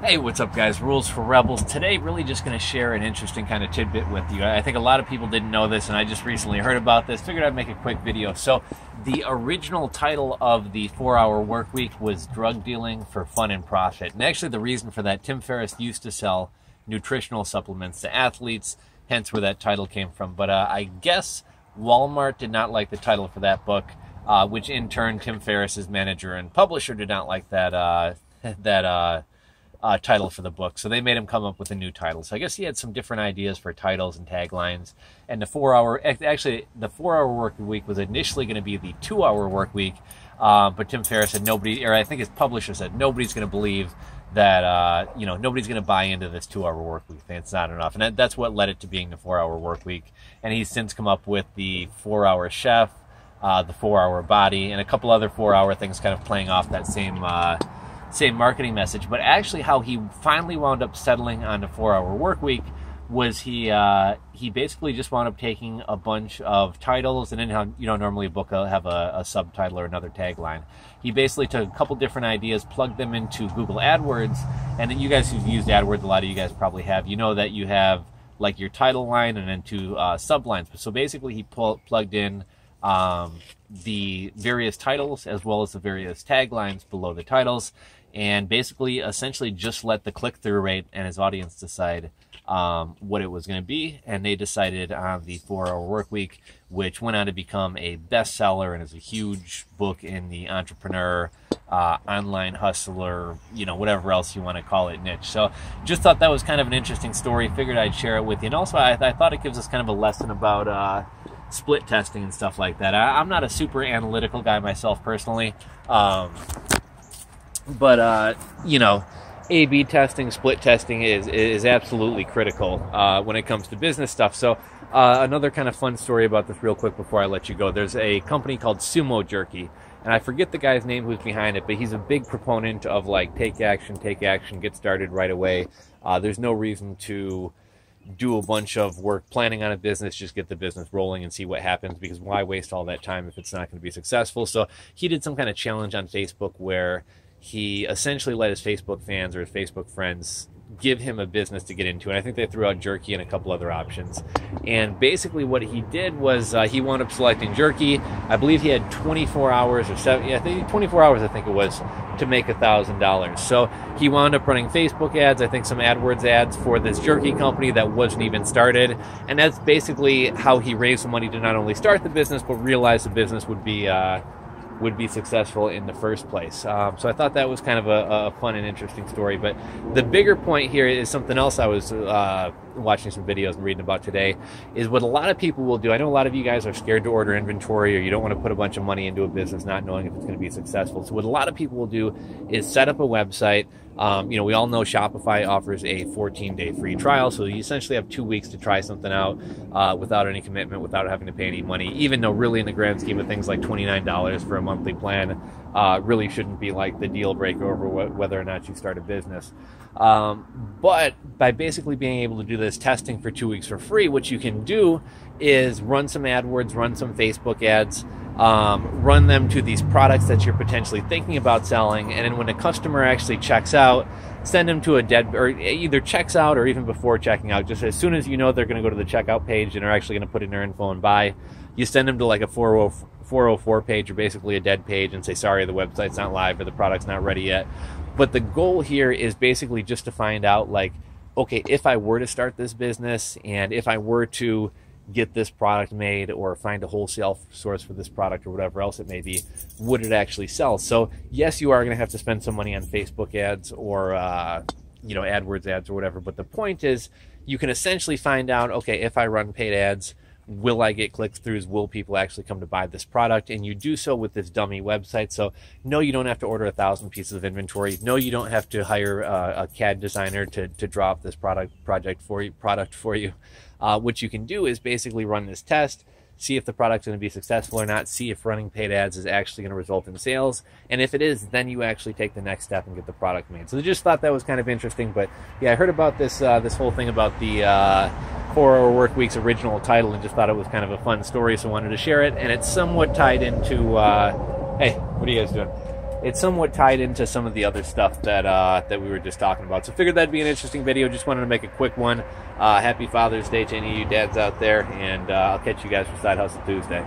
Hey, what's up guys? Rules for Rebels. Today really just going to share an interesting kind of tidbit with you. I think a lot of people didn't know this and I just recently heard about this. Figured I'd make a quick video. So the original title of the 4-Hour Workweek was Drug Dealing for Fun and Profit. And actually the reason for that, Tim Ferris used to sell nutritional supplements to athletes, hence where that title came from. But I guess Walmart did not like the title for that book, which in turn Tim Ferris's manager and publisher did not like that title for the book, so they made him come up with a new title. So I guess he had some different ideas for titles and taglines. And the 4-Hour Work Week was initially going to be the 2-Hour Work Week, but Tim Ferris said nobody, or I think his publisher said nobody's going to believe that nobody's going to buy into this 2-Hour Work Week thing. It's not enough, and that's what led it to being the 4-Hour Work Week. And he's since come up with the 4-Hour Chef, the 4-Hour Body, and a couple other 4-hour things, kind of playing off that same marketing message. But actually how he finally wound up settling on the 4-Hour Work Week was he basically just wound up taking a bunch of titles, and then how normally a book will have a subtitle or another tagline. He basically took a couple different ideas, plugged them into Google AdWords, and then you guys who've used AdWords, a lot of you guys probably have, you know that you have like your title line and then two sublines. So basically he plugged in the various titles as well as the various taglines below the titles, and basically essentially just let the click-through rate and his audience decide what it was going to be. And they decided on the 4-Hour Work Week, which went on to become a bestseller and is a huge book in the entrepreneur, online hustler, whatever else you want to call it, niche. So just thought that was kind of an interesting story. Figured I'd share it with you. And also I thought it gives us kind of a lesson about split testing and stuff like that. I'm not a super analytical guy myself personally, but A/B testing, split testing is absolutely critical when it comes to business stuff. So another kind of fun story about this real quick before I let you go. There's a company called Sumo Jerky, and I forget the guy's name who's behind it, but he's a big proponent of like take action, get started right away. There's no reason to do a bunch of work planning on a business, just get the business rolling and see what happens, because why waste all that time if it's not going to be successful? So he did some kind of challenge on Facebook where he essentially let his Facebook fans or his Facebook friends give him a business to get into, and I think they threw out jerky and a couple other options. And basically what he did was he wound up selecting jerky. I believe he had 24 hours or 24 hours I think it was, to make $1,000. So he wound up running Facebook ads, I think some AdWords ads for this jerky company that wasn't even started, and that's basically how he raised the money to not only start the business but realize the business would be successful in the first place. So I thought that was kind of a fun and interesting story. But the bigger point here is something else I was watching some videos and reading about today, is what a lot of people will do. I know a lot of you guys are scared to order inventory, or you don't want to put a bunch of money into a business not knowing if it's going to be successful. So what a lot of people will do is set up a website. We all know Shopify offers a 14-day free trial, so you essentially have 2 weeks to try something out without any commitment, without having to pay any money, even though really in the grand scheme of things, like $29 for a monthly plan really shouldn't be like the deal breaker over whether or not you start a business. But by basically being able to do this testing for 2 weeks for free, what you can do is run some AdWords, run some Facebook ads, run them to these products that you're potentially thinking about selling, and then when the customer actually checks out, send them to or either checks out or even before checking out, just as soon as you know they're going to go to the checkout page and are actually going to put in their info and buy, you send them to like a 404 page, or basically a dead page, and say, sorry, the website's not live or the product's not ready yet. But the goal here is basically just to find out, like, okay, if I were to start this business and if I were to get this product made or find a wholesale source for this product or whatever else it may be, would it actually sell? So yes, you are going to have to spend some money on Facebook ads or AdWords ads or whatever, but the point is you can essentially find out, okay, if I run paid ads, will I get click-throughs? Will people actually come to buy this product? And you do so with this dummy website. So no, you don't have to order 1,000 pieces of inventory. No, you don't have to hire a CAD designer to draw up this product for you. What you can do is basically run this test, see if the product's going to be successful or not, see if running paid ads is actually going to result in sales, and if it is, then you actually take the next step and get the product made. So I just thought that was kind of interesting. But yeah, I heard about this this whole thing about the 4-Hour Workweek's original title and just thought it was kind of a fun story, so I wanted to share it. And it's somewhat tied into hey, what are you guys doing? it's somewhat tied into some of the other stuff that we were just talking about. So figured that'd be an interesting video. Just wanted to make a quick one. Happy Father's Day to any of you dads out there, and I'll catch you guys for Side Hustle Tuesday.